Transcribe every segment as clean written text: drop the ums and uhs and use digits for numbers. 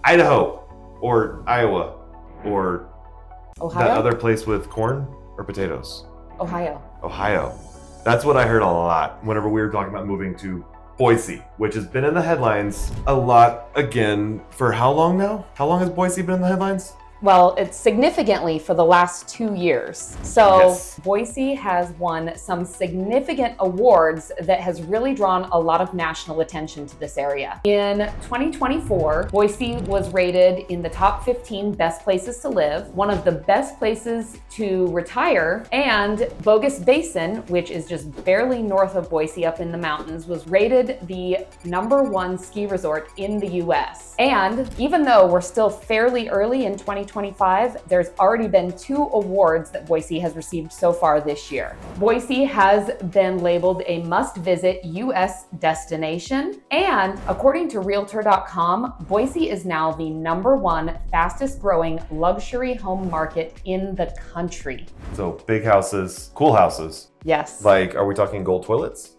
Idaho or Iowa or Ohio? that other place with corn or potatoes? Ohio. Ohio. That's what I heard a lot whenever we were talking about moving to Boise, which has been in the headlines a lot again for how long now? How long has Boise been in the headlines? Well, it's significantly for the last 2 years. So Yes. Boise has won some significant awards that has really drawn a lot of national attention to this area. In 2024, Boise was rated in the top 15 best places to live, one of the best places to retire, and Bogus Basin, which is just barely north of Boise up in the mountains, was rated the #1 ski resort in the US. And even though we're still fairly early in 2025, there's already been 2 awards that Boise has received so far this year. Boise has been labeled a must-visit US destination, and according to Realtor.com, Boise is now the #1 fastest growing luxury home market in the country. So big houses, cool houses. Yes. Like, are we talking gold toilets?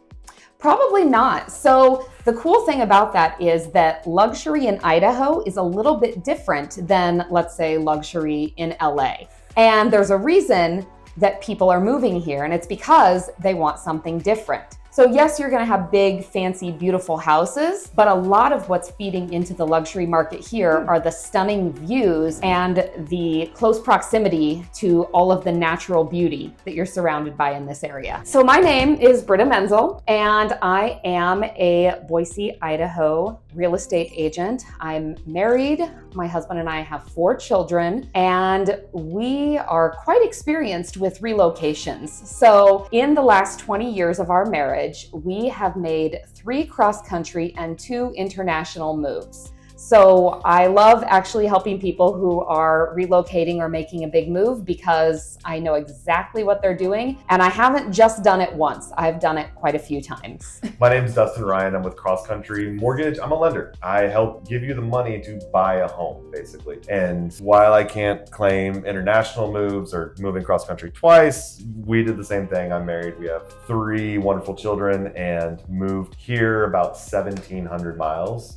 Probably not. So the cool thing about that is that luxury in Idaho is a little bit different than, let's say, luxury in LA. And there's a reason that people are moving here, and it's because they want something different. So yes, you're gonna have big, fancy, beautiful houses, but a lot of what's feeding into the luxury market here are the stunning views and the close proximity to all of the natural beauty that you're surrounded by in this area. So my name is Britta Menzel, and I am a Boise, Idaho real estate agent. I'm married. My husband and I have 4 children, and we are quite experienced with relocations. So in the last 20 years of our marriage, we have made 3 cross-country and 2 international moves. So I love actually helping people who are relocating or making a big move because I know exactly what they're doing. And I haven't just done it once. I've done it quite a few times. My name is Dustin Ryan. I'm with Cross Country Mortgage. I'm a lender. I help give you the money to buy a home, basically. And while I can't claim international moves or moving cross country twice, we did the same thing. I'm married. We have 3 wonderful children and moved here about 1,700 miles.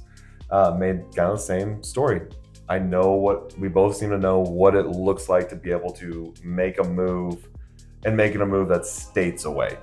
Made kind of the same story. I know what we both seem to know what it looks like to be able to make a move and making a move that's states away.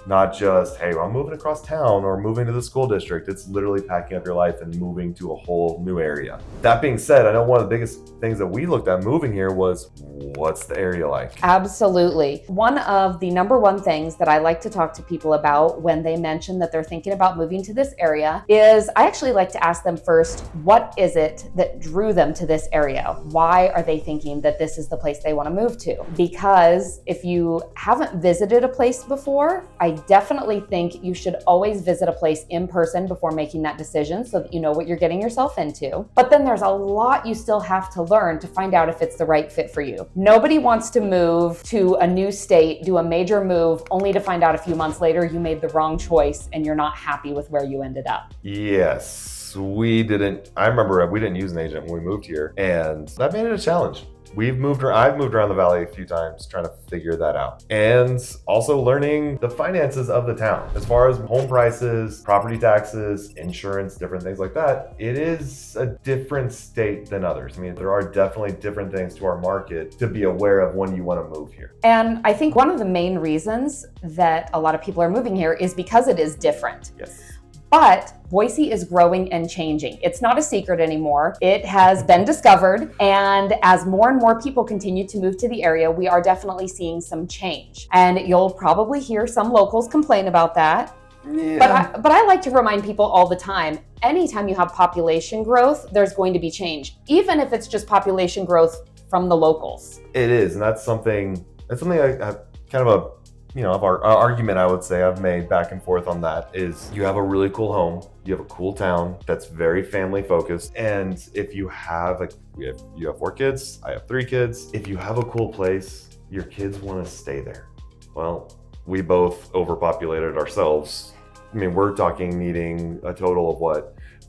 Not just, hey, I'm moving across town or moving to the school district. It's literally packing up your life and moving to a whole new area. That being said, I know one of the biggest things that we looked at moving here was, what's the area like? Absolutely. One of the #1 things that I like to talk to people about when they mention that they're thinking about moving to this area is I actually like to ask them first, what is it that drew them to this area? Why are they thinking that this is the place they want to move to? Because if you haven't visited a place before, I definitely think you should always visit a place in person before making that decision so that you know what you're getting yourself into. But then there's a lot you still have to learn to find out if it's the right fit for you. Nobody wants to move to a new state, do a major move, only to find out a few months later you made the wrong choice and you're not happy with where you ended up. Yes, I remember we didn't use an agent when we moved here, and that made it a challenge. I've moved around the valley a few times trying to figure that out. And also learning the finances of the town. As far as home prices, property taxes, insurance, different things like that, it is a different state than others. I mean, there are definitely different things to our market to be aware of when you want to move here. And I think one of the main reasons that a lot of people are moving here is because it is different. Yes. But Boise is growing and changing. It's not a secret anymore. It has been discovered. And as more and more people continue to move to the area, we are definitely seeing some change. And you'll probably hear some locals complain about that. Yeah. But I like to remind people all the time, anytime you have population growth, there's going to be change, even if it's just population growth from the locals. It is, and that's something I kind of of our argument, I would say I've made back and forth on that is you have a really cool home, you have a cool town that's very family focused. And if you have, you have 4 kids, I have 3 kids. If you have a cool place, your kids want to stay there. Well, we both overpopulated ourselves. I mean, we're talking needing a total of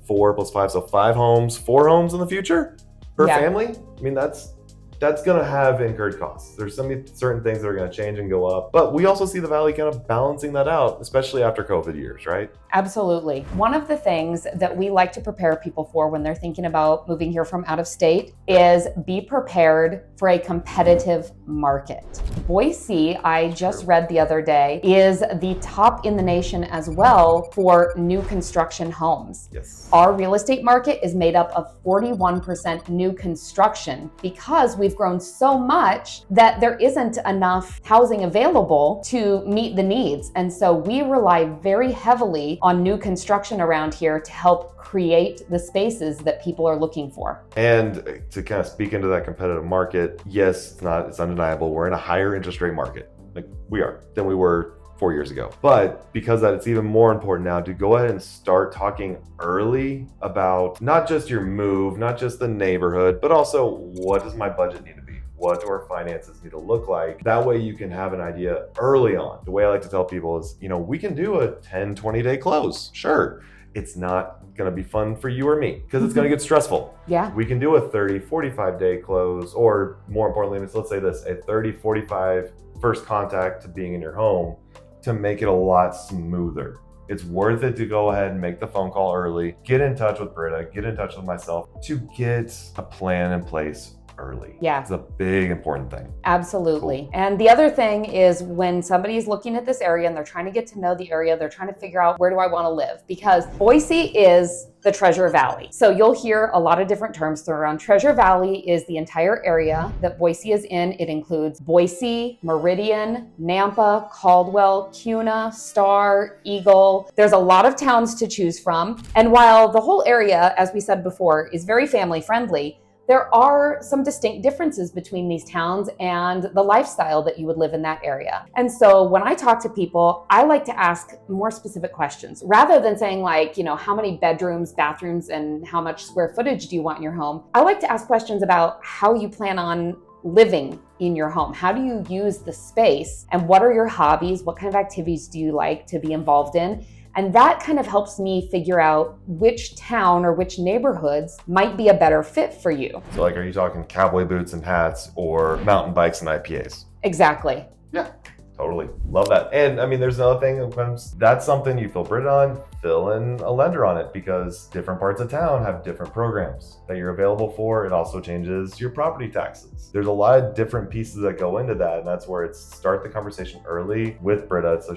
4 + 5, so 5 homes, 4 homes in the future per family. I mean, that's that's going to have incurred costs. There's certain things that are going to change and go up, but we also see the valley kind of balancing that out, especially after COVID years, right? Absolutely. One of the things that we like to prepare people for when they're thinking about moving here from out of state is be prepared for a competitive market. Boise, I just read the other day, is the top in the nation as well for new construction homes. Yes. Our real estate market is made up of 41% new construction because we've grown so much that there isn't enough housing available to meet the needs. And so we rely very heavily on new construction around here to help create the spaces that people are looking for. And to kind of speak into that competitive market, yes, it's undeniable. We're in a higher interest rate market, like we are, than we were 4 years ago. But because of that, it's even more important now to go ahead and start talking early about not just your move, not just the neighborhood, but also what does my budget need to be? What do our finances need to look like? That way you can have an idea early on. The way I like to tell people is, we can do a 10, 20-day close. Sure. It's not going to be fun for you or me because it's going to get stressful. Yeah. We can do a 30, 45-day close, or more importantly, let's say this, a 30, 45 first contact to being in your home to make it a lot smoother. It's worth it to go ahead and make the phone call early, get in touch with Britta, get in touch with myself to get a plan in place early. Yeah. It's a big important thing. Absolutely. Cool. And the other thing is when somebody's looking at this area and they're trying to get to know the area, they're trying to figure out where do I want to live? Because Boise is the Treasure Valley. So you'll hear a lot of different terms thrown around. Treasure Valley is the entire area that Boise is in. It includes Boise, Meridian, Nampa, Caldwell, Kuna, Star, Eagle. There's a lot of towns to choose from. And while the whole area, as we said before, is very family friendly, there are some distinct differences between these towns and the lifestyle that you would live in that area. And so when I talk to people, I like to ask more specific questions rather than saying like, how many bedrooms, bathrooms, and how much square footage do you want in your home? I like to ask questions about how you plan on living in your home. How do you use the space? And what are your hobbies? What kind of activities do you like to be involved in? And that kind of helps me figure out which town or which neighborhoods might be a better fit for you. So are you talking cowboy boots and hats or mountain bikes and IPAs? Exactly. Yeah, totally. Love that. And there's another thing, when that's something you feel Brit on, fill in a lender on it because different parts of town have different programs that you're available for. It also changes your property taxes. There's a lot of different pieces that go into that. And that's where start the conversation early with Britta. So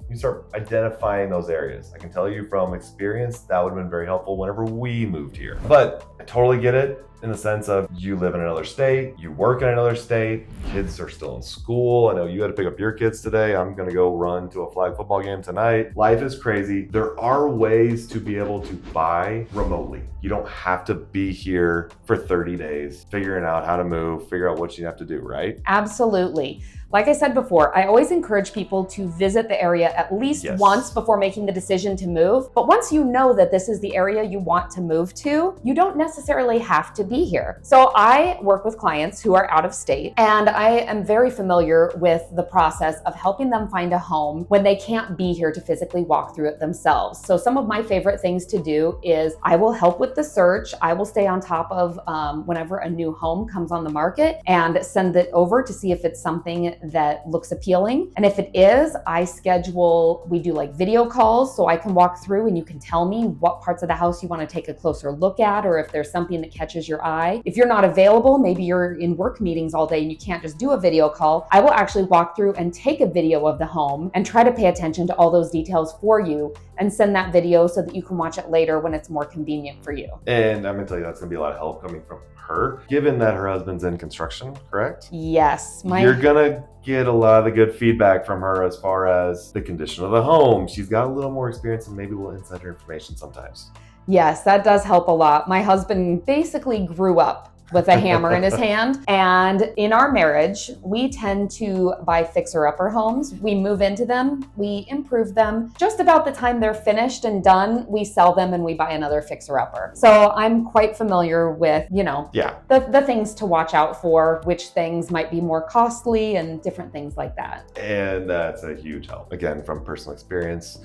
you start identifying those areas. I can tell you from experience, that would have been very helpful whenever we moved here. But I totally get it in the sense of you live in another state, you work in another state, kids are still in school. I know you had to pick up your kids today. I'm gonna go run to a flag football game tonight. Life is crazy. There are ways to be able to buy remotely. You don't have to be here for 30 days, figuring out how to move, figure out what you have to do, right? Absolutely. Like I said before, I always encourage people to visit the area at least once before making the decision to move. But once you know that this is the area you want to move to, you don't necessarily have to be here. So I work with clients who are out of state, and I am very familiar with the process of helping them find a home when they can't be here to physically walk through it themselves. So some of my favorite things to do is I will help with the search. I will stay on top of whenever a new home comes on the market and send it over to see if it's something that looks appealing. And if it is, we do like video calls so I can walk through and you can tell me what parts of the house you want to take a closer look at, or if there's something that catches your eye. If you're not available, maybe you're in work meetings all day and you can't just do a video call, I will actually walk through and take a video of the home and try to pay attention to all those details for you and send that video so that you can watch it later when it's more convenient for you. And I'm gonna tell you that's gonna be a lot of help coming from her, given that her husband's in construction, correct? Yes. You're gonna get a lot of the good feedback from her as far as the condition of the home. She's got a little more experience and maybe a little insider information sometimes. Yes, that does help a lot. My husband basically grew up with a hammer in his hand. And in our marriage, we tend to buy fixer-upper homes. We move into them, we improve them. Just about the time they're finished and done, we sell them and we buy another fixer-upper. So I'm quite familiar with, the things to watch out for, which things might be more costly and different things like that. And that's a huge help. Again, from personal experience,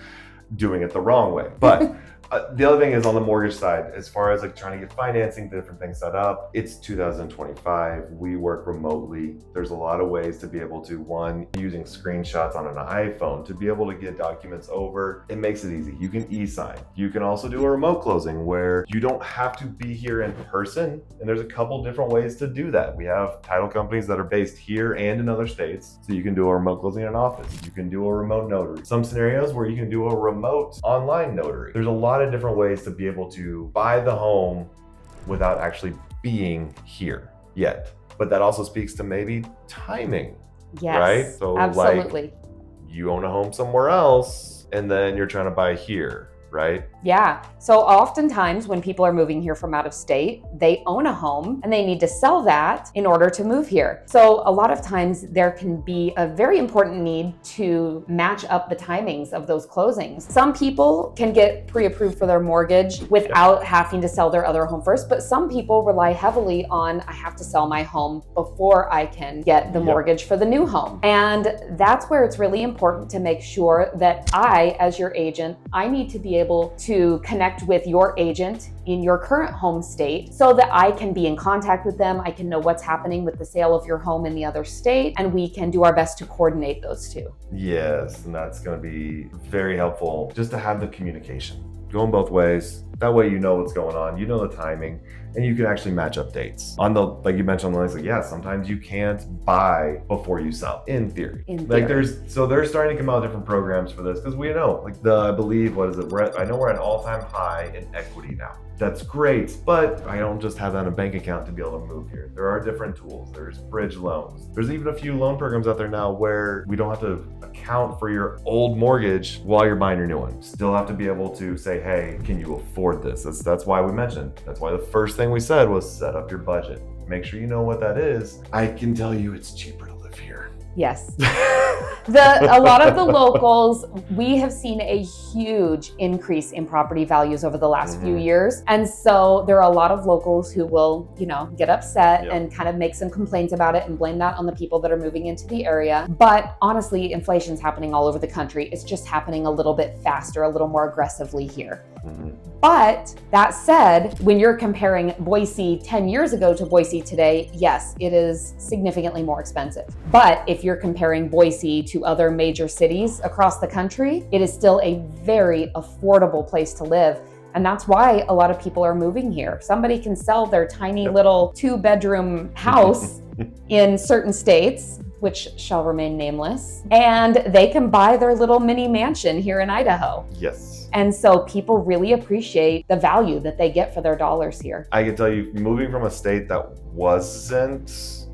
doing it the wrong way. But The other thing is on the mortgage side, as far as like trying to get financing, different things set up, it's 2025. We work remotely. There's a lot of ways to be able to, one, using screenshots on an iPhone to be able to get documents over. It makes it easy. You can e-sign. You can also do a remote closing where you don't have to be here in person. And there's a couple different ways to do that. We have title companies that are based here and in other states. So you can do a remote closing in an office. You can do a remote notary. Some scenarios where you can do a remote online notary. There's a lot of different ways to be able to buy the home without actually being here yet. But that also speaks to maybe timing, Yes, right? So absolutely. like you own a home somewhere else and then you're trying to buy here, right? Yeah. So oftentimes when people are moving here from out of state, they own a home and they need to sell that in order to move here. So a lot of times there can be a very important need to match up the timings of those closings. Some people can get pre-approved for their mortgage without having to sell their other home first, but some people rely heavily on, I have to sell my home before I can get the mortgage for the new home. And that's where it's really important to make sure that I, as your agent, I need to be able to connect with your agent in your current home state so that I can be in contact with them. I can know what's happening with the sale of your home in the other state, and we can do our best to coordinate those two. Yes, and that's going to be very helpful just to have the communication going both ways. That way you know what's going on, you know the timing, and you can actually match up dates. On the, like you mentioned on the list, like, yeah, sometimes you can't buy before you sell, in theory. Like they're starting to come out with different programs for this, because we know, like I believe, what is it? I know we're at an all-time high in equity now. That's great, but I don't just have that in a bank account to be able to move here. There are different tools. There's bridge loans. There's even a few loan programs out there now where we don't have to account for your old mortgage while you're buying your new one. Still have to be able to say, hey, can you afford this? That's why we mentioned. That's why the first thing we said was set up your budget. Make sure you know what that is. I can tell you it's cheaper to live here. Yes. A lot of the locals, we have seen a huge increase in property values over the last few years. And so there are a lot of locals who will, get upset and kind of make some complaints about it and blame that on the people that are moving into the area. But honestly, inflation's happening all over the country. It's just happening a little bit faster, a little more aggressively here. But that said, when you're comparing Boise 10 years ago to Boise today, yes, it is significantly more expensive. But if you're comparing Boise to other major cities across the country, it is still a very affordable place to live. And that's why a lot of people are moving here. Somebody can sell their tiny little 2-bedroom house in certain states, which shall remain nameless, and they can buy their little mini mansion here in Idaho. Yes. And so people really appreciate the value that they get for their dollars here. I can tell you, moving from a state that wasn't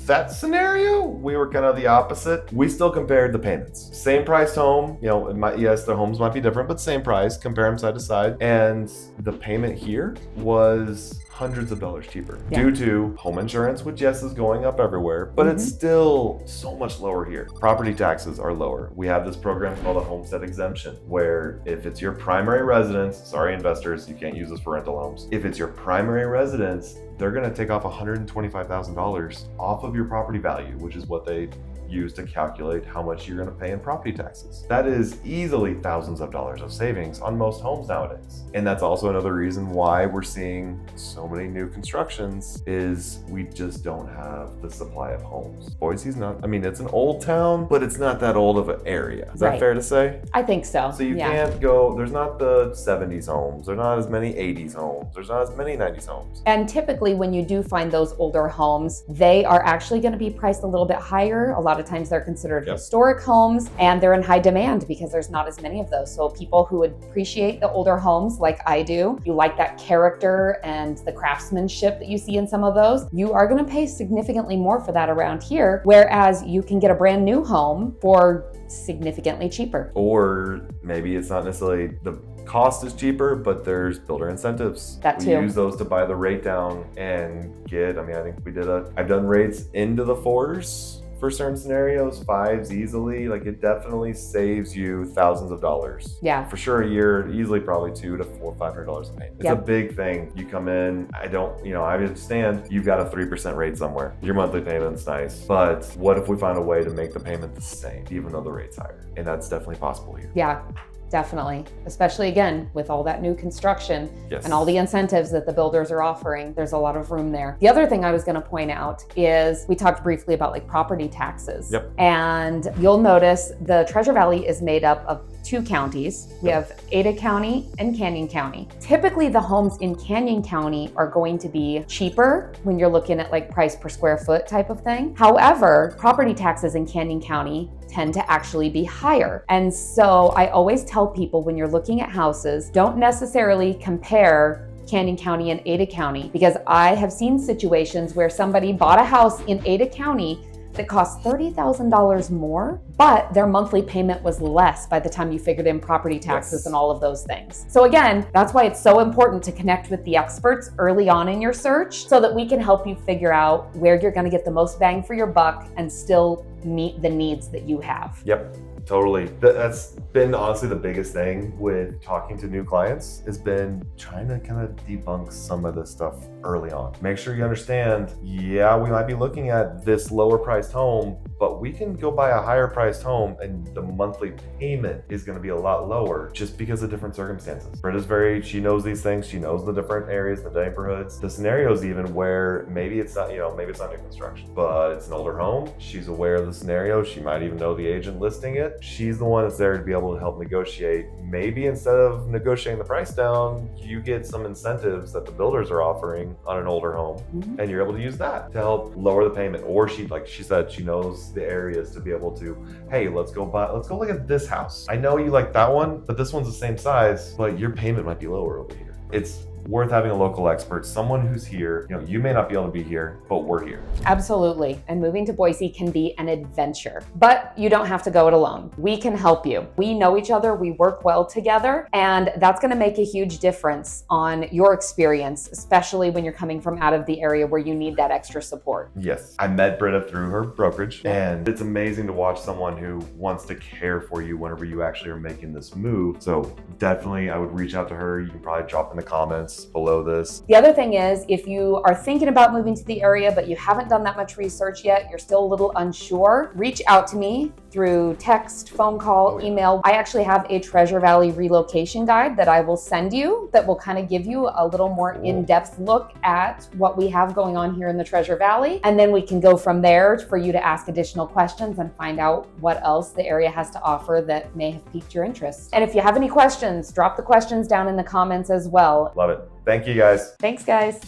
that scenario, we were kind of the opposite. We still compared the payments. Same priced home, yes, the homes might be different, but same price, compare them side to side. And the payment here was hundreds of dollars cheaper due to home insurance, which yes is going up everywhere, but it's still so much lower here. Property taxes are lower. We have this program called a homestead exemption, where if it's your primary residence, sorry investors, you can't use this for rental homes. If it's your primary residence, they're gonna take off $125,000 off of your property value, which is what they use to calculate how much you're going to pay in property taxes. That is easily thousands of dollars of savings on most homes nowadays. And that's also another reason why we're seeing so many new constructions, is we just don't have the supply of homes. Boise's not, it's an old town, but it's not that old of an area. Is that fair to say? I think so. So you can't go, there's not the 70s homes, there's not as many 80s homes, there's not as many 90s homes. And typically when you do find those older homes, they are actually going to be priced a little bit higher. A lot of times they're considered historic homes, and they're in high demand because there's not as many of those. So people who would appreciate the older homes like I do, you like that character and the craftsmanship that you see in some of those, you are going to pay significantly more for that around here, whereas you can get a brand new home for significantly cheaper. Or maybe it's not necessarily the cost is cheaper, but there's builder incentives. That too. We use those to buy the rate down and get, I think I've done rates into the 4s for certain scenarios, 5s easily. Like, it definitely saves you thousands of dollars. Yeah. For sure, a year, easily probably $200 to $500 a payment. It's a big thing. You come in, I understand you've got a 3% rate somewhere. Your monthly payment's nice, but what if we find a way to make the payment the same, even though the rate's higher? And that's definitely possible here. Yeah. Definitely, especially again with all that new construction Yes. and all the incentives that the builders are offering, there's a lot of room there. The other thing I was going to point out is we talked briefly about like property taxes. Yep. And you'll notice the Treasure Valley is made up of 2 counties. We have Ada County and Canyon County. Typically the homes in Canyon County are going to be cheaper when you're looking at like price per square foot type of thing. However, property taxes in Canyon County tend to actually be higher. And so I always tell people when you're looking at houses, don't necessarily compare Canyon County and Ada County, because I have seen situations where somebody bought a house in Ada County that cost $30,000 more, but their monthly payment was less by the time you figured in property taxes and all of those things. So again, that's why it's so important to connect with the experts early on in your search so that we can help you figure out where you're gonna get the most bang for your buck and still meet the needs that you have. Yep. Totally. That's been honestly the biggest thing with talking to new clients, has been trying to kind of debunk some of this stuff early on. Make sure you understand, yeah, we might be looking at this lower priced home, but we can go buy a higher priced home and the monthly payment is going to be a lot lower just because of different circumstances. Britta's she knows these things. She knows the different areas, the neighborhoods, the scenarios even where maybe it's not, maybe it's not new construction, but it's an older home. She's aware of the scenario. She might even know the agent listing it. She's the one that's there to be able to help negotiate. Maybe instead of negotiating the price down, you get some incentives that the builders are offering on an older home, and you're able to use that to help lower the payment. Or like she said, she knows the areas to be able to, hey, let's go look at this house. I know you like that one, but this one's the same size, but your payment might be lower over here. It's worth having a local expert, someone who's here. You may not be able to be here, but we're here. Absolutely. And moving to Boise can be an adventure, but you don't have to go it alone. We can help you. We know each other, we work well together, and that's going to make a huge difference on your experience, especially when you're coming from out of the area where you need that extra support. Yes. I met Britta through her brokerage, and it's amazing to watch someone who wants to care for you whenever you actually are making this move. So definitely I would reach out to her. You can probably drop in the comments below this. The other thing is, if you are thinking about moving to the area, but you haven't done that much research yet, you're still a little unsure, reach out to me through text, phone call, email. I actually have a Treasure Valley relocation guide that I will send you that will kind of give you a little more in-depth look at what we have going on here in the Treasure Valley. And then we can go from there for you to ask additional questions and find out what else the area has to offer that may have piqued your interest. And if you have any questions, drop the questions down in the comments as well. Love it. Thank you guys. Thanks, guys.